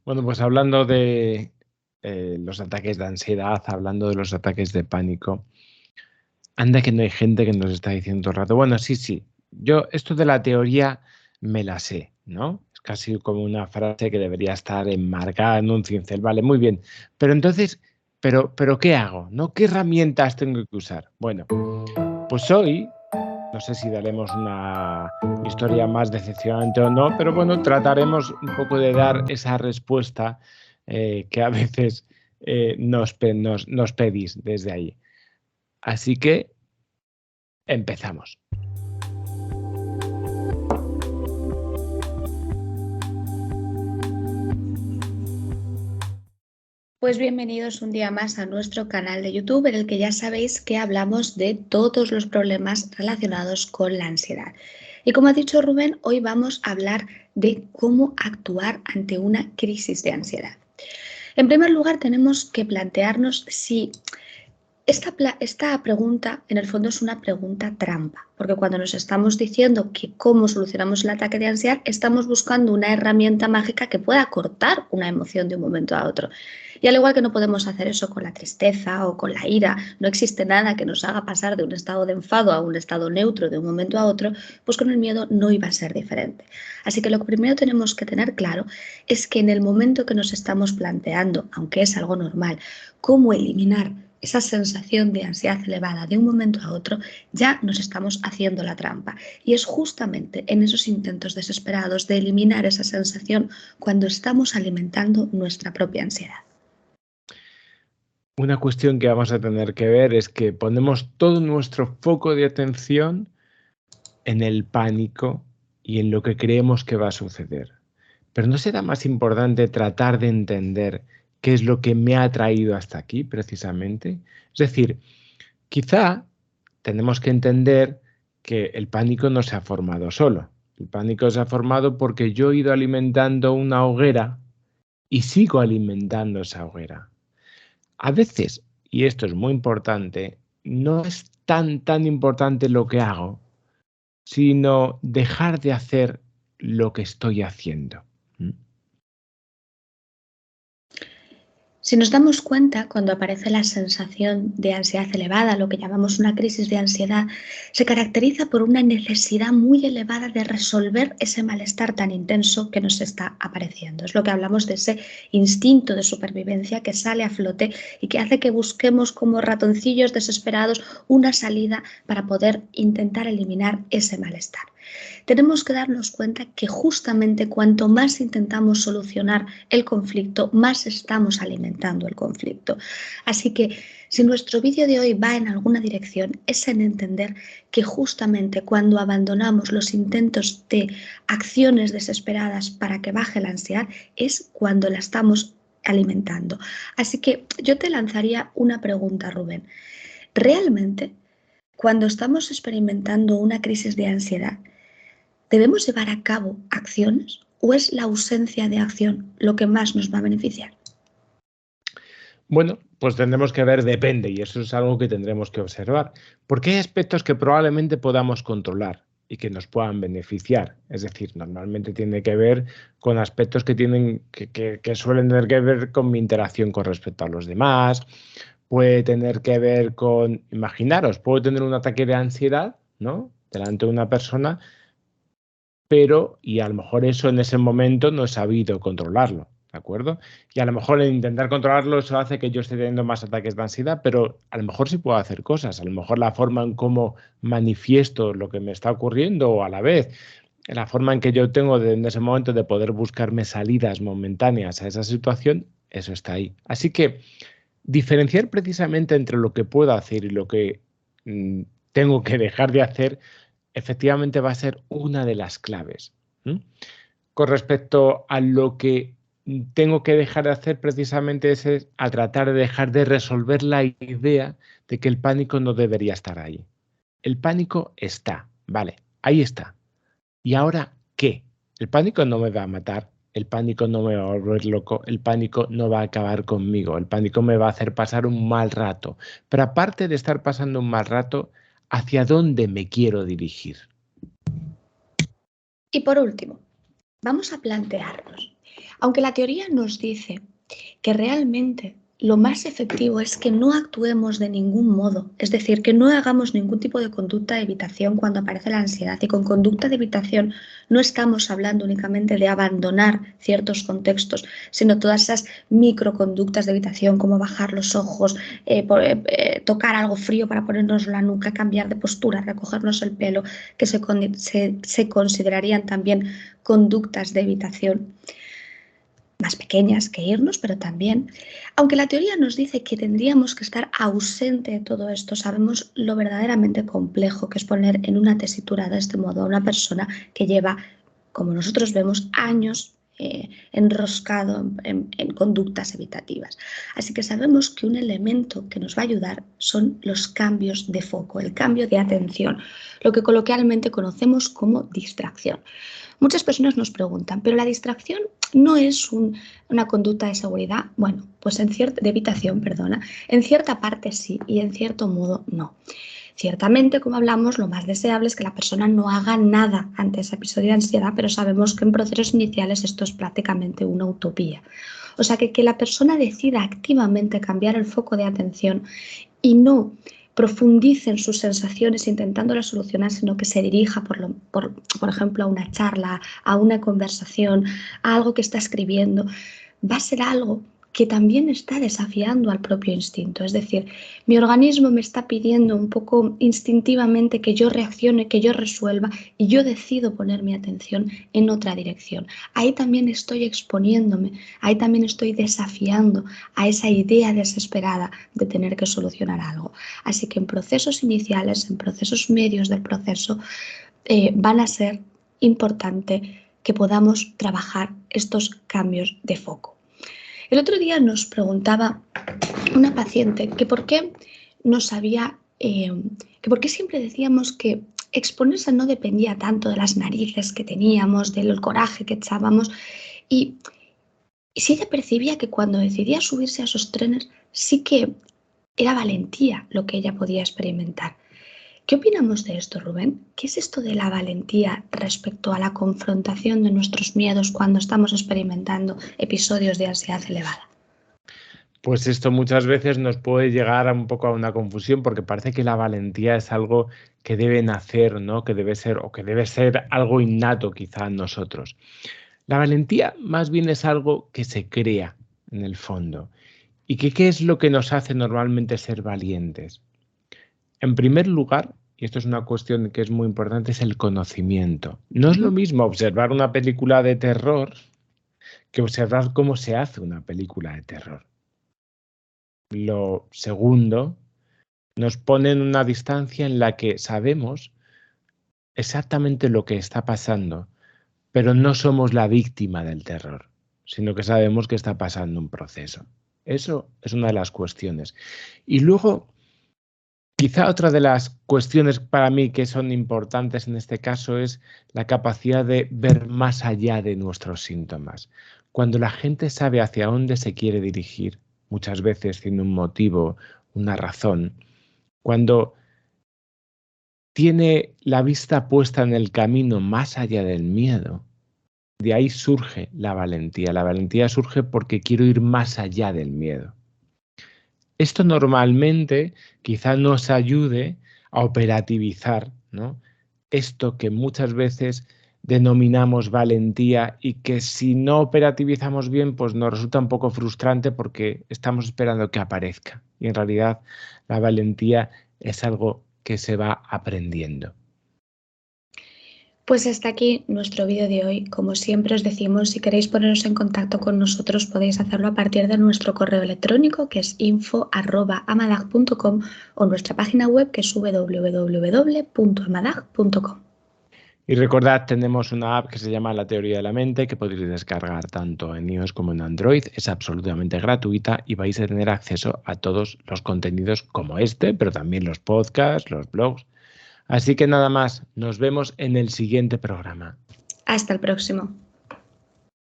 Bueno, pues hablando de los ataques de ansiedad, hablando de los ataques de pánico, anda que no hay gente que nos está diciendo todo el rato, bueno, sí, sí, yo esto de la teoría me la sé, ¿no? Es casi como una frase que debería estar enmarcada en un cincel, vale, muy bien, pero entonces, pero ¿qué hago? ¿No? ¿Qué herramientas tengo que usar? Bueno, pues hoy, no sé si daremos una historia más decepcionante o no, pero bueno, trataremos un poco de dar esa respuesta que a veces nos pedís desde ahí. Así que empezamos. Pues bienvenidos un día más a nuestro canal de YouTube, en el que ya sabéis que hablamos de todos los problemas relacionados con la ansiedad. Y como ha dicho Rubén, hoy vamos a hablar de cómo actuar ante una crisis de ansiedad. En primer lugar, tenemos que plantearnos si esta pregunta, en el fondo, es una pregunta trampa, porque cuando nos estamos diciendo que cómo solucionamos el ataque de ansiedad, estamos buscando una herramienta mágica que pueda cortar una emoción de un momento a otro. Y al igual que no podemos hacer eso con la tristeza o con la ira, no existe nada que nos haga pasar de un estado de enfado a un estado neutro de un momento a otro, pues con el miedo no iba a ser diferente. Así que lo que primero tenemos que tener claro es que en el momento que nos estamos planteando, aunque es algo normal, cómo eliminar esa sensación de ansiedad elevada de un momento a otro, ya nos estamos haciendo la trampa. Y es justamente en esos intentos desesperados de eliminar esa sensación cuando estamos alimentando nuestra propia ansiedad. Una cuestión que vamos a tener que ver es que ponemos todo nuestro foco de atención en el pánico y en lo que creemos que va a suceder. Pero ¿no será más importante tratar de entender qué es lo que me ha traído hasta aquí precisamente? Es decir, quizá tenemos que entender que el pánico no se ha formado solo. El pánico se ha formado porque yo he ido alimentando una hoguera y sigo alimentando esa hoguera. A veces, y esto es muy importante, no es tan importante lo que hago, sino dejar de hacer lo que estoy haciendo. ¿Mm? Si nos damos cuenta, cuando aparece la sensación de ansiedad elevada, lo que llamamos una crisis de ansiedad, se caracteriza por una necesidad muy elevada de resolver ese malestar tan intenso que nos está apareciendo. Es lo que hablamos de ese instinto de supervivencia que sale a flote y que hace que busquemos como ratoncillos desesperados una salida para poder intentar eliminar ese malestar. Tenemos que darnos cuenta que justamente cuanto más intentamos solucionar el conflicto, más estamos alimentando el conflicto. Así que si nuestro vídeo de hoy va en alguna dirección, es en entender que justamente cuando abandonamos los intentos de acciones desesperadas para que baje la ansiedad, es cuando la estamos alimentando. Así que yo te lanzaría una pregunta, Rubén. ¿Realmente, cuando estamos experimentando una crisis de ansiedad, ¿debemos llevar a cabo acciones o es la ausencia de acción lo que más nos va a beneficiar? Bueno, pues tendremos que ver, depende, y eso es algo que tendremos que observar, porque hay aspectos que probablemente podamos controlar y que nos puedan beneficiar. Es decir, normalmente tiene que ver con aspectos que que suelen tener que ver con mi interacción con respecto a los demás, puede tener que ver con, imaginaros, puedo tener un ataque de ansiedad, ¿no? Delante de una persona, pero, y a lo mejor eso en ese momento no he sabido controlarlo, ¿de acuerdo? Y a lo mejor en intentar controlarlo eso hace que yo esté teniendo más ataques de ansiedad, pero a lo mejor sí puedo hacer cosas, a lo mejor la forma en cómo manifiesto lo que me está ocurriendo o a la vez la forma en que yo tengo en ese momento de poder buscarme salidas momentáneas a esa situación, eso está ahí. Así que diferenciar precisamente entre lo que puedo hacer y lo que mm, tengo que dejar de hacer efectivamente va a ser una de las claves. ¿M? Con respecto a lo que tengo que dejar de hacer precisamente es a tratar de dejar de resolver la idea de que el pánico no debería estar ahí. El pánico está, vale, ahí está. ¿Y ahora qué? El pánico no me va a matar, el pánico no me va a volver loco, el pánico no va a acabar conmigo, el pánico me va a hacer pasar un mal rato. Pero aparte de estar pasando un mal rato, ¿hacia dónde me quiero dirigir? Y por último, vamos a plantearnos, Aunque la teoría nos dice que realmente lo más efectivo es que no actuemos de ningún modo, es decir, que no hagamos ningún tipo de conducta de evitación cuando aparece la ansiedad. Y con conducta de evitación no estamos hablando únicamente de abandonar ciertos contextos, sino todas esas microconductas de evitación, como bajar los ojos, tocar algo frío para ponernos la nuca, cambiar de postura, recogernos el pelo, que se considerarían también conductas de evitación más pequeñas que irnos, pero también, aunque la teoría nos dice que tendríamos que estar ausente de todo esto, sabemos lo verdaderamente complejo que es poner en una tesitura de este modo a una persona que lleva, como nosotros vemos, años enroscado en conductas evitativas. Así que sabemos que un elemento que nos va a ayudar son los cambios de foco, el cambio de atención, lo que coloquialmente conocemos como distracción. Muchas personas nos preguntan, ¿pero la distracción no es una conducta de seguridad? Bueno, pues de evitación, perdona. En cierta parte sí y en cierto modo no. Ciertamente, como hablamos, lo más deseable es que la persona no haga nada ante ese episodio de ansiedad, pero sabemos que en procesos iniciales esto es prácticamente una utopía. O sea que la persona decida activamente cambiar el foco de atención y no profundice en sus sensaciones intentándolas solucionar, sino que se dirija, por ejemplo, a una charla, a una conversación, a algo que está escribiendo, va a ser algo que también está desafiando al propio instinto. Es decir, mi organismo me está pidiendo un poco instintivamente que yo reaccione, que yo resuelva, y yo decido poner mi atención en otra dirección. Ahí también estoy exponiéndome, ahí también estoy desafiando a esa idea desesperada de tener que solucionar algo. Así que en procesos iniciales, en procesos medios del proceso, van a ser importante que podamos trabajar estos cambios de foco. El otro día nos preguntaba una paciente que por qué que por qué siempre decíamos que exponerse no dependía tanto de las narices que teníamos, del coraje que echábamos, y si ella percibía que cuando decidía subirse a esos trenes sí que era valentía lo que ella podía experimentar. ¿Qué opinamos de esto, Rubén? ¿Qué es esto de la valentía respecto a la confrontación de nuestros miedos cuando estamos experimentando episodios de ansiedad elevada? Pues esto muchas veces nos puede llegar un poco a una confusión porque parece que la valentía es algo que debe nacer, ¿no? Que debe ser algo innato quizá en nosotros. La valentía más bien es algo que se crea en el fondo. ¿Y qué es lo que nos hace normalmente ser valientes? En primer lugar, y esto es una cuestión que es muy importante, es el conocimiento. No es lo mismo observar una película de terror que observar cómo se hace una película de terror. Lo segundo, nos pone en una distancia en la que sabemos exactamente lo que está pasando, pero no somos la víctima del terror, sino que sabemos que está pasando un proceso. Eso es una de las cuestiones. Y luego, quizá otra de las cuestiones para mí que son importantes en este caso es la capacidad de ver más allá de nuestros síntomas. Cuando la gente sabe hacia dónde se quiere dirigir, muchas veces tiene un motivo, una razón, cuando tiene la vista puesta en el camino más allá del miedo, de ahí surge la valentía. La valentía surge porque quiero ir más allá del miedo. Esto normalmente quizá nos ayude a operativizar, ¿no? Esto que muchas veces denominamos valentía y que si no operativizamos bien, pues nos resulta un poco frustrante porque estamos esperando que aparezca. Y en realidad la valentía es algo que se va aprendiendo. Pues hasta aquí nuestro vídeo de hoy. Como siempre os decimos, si queréis poneros en contacto con nosotros podéis hacerlo a partir de nuestro correo electrónico que es info@amadag.com o nuestra página web que es www.amadag.com. Y recordad, tenemos una app que se llama La Teoría de la Mente que podéis descargar tanto en iOS como en Android. Es absolutamente gratuita y vais a tener acceso a todos los contenidos como este, pero también los podcasts, los blogs. Así que nada más, nos vemos en el siguiente programa. Hasta el próximo.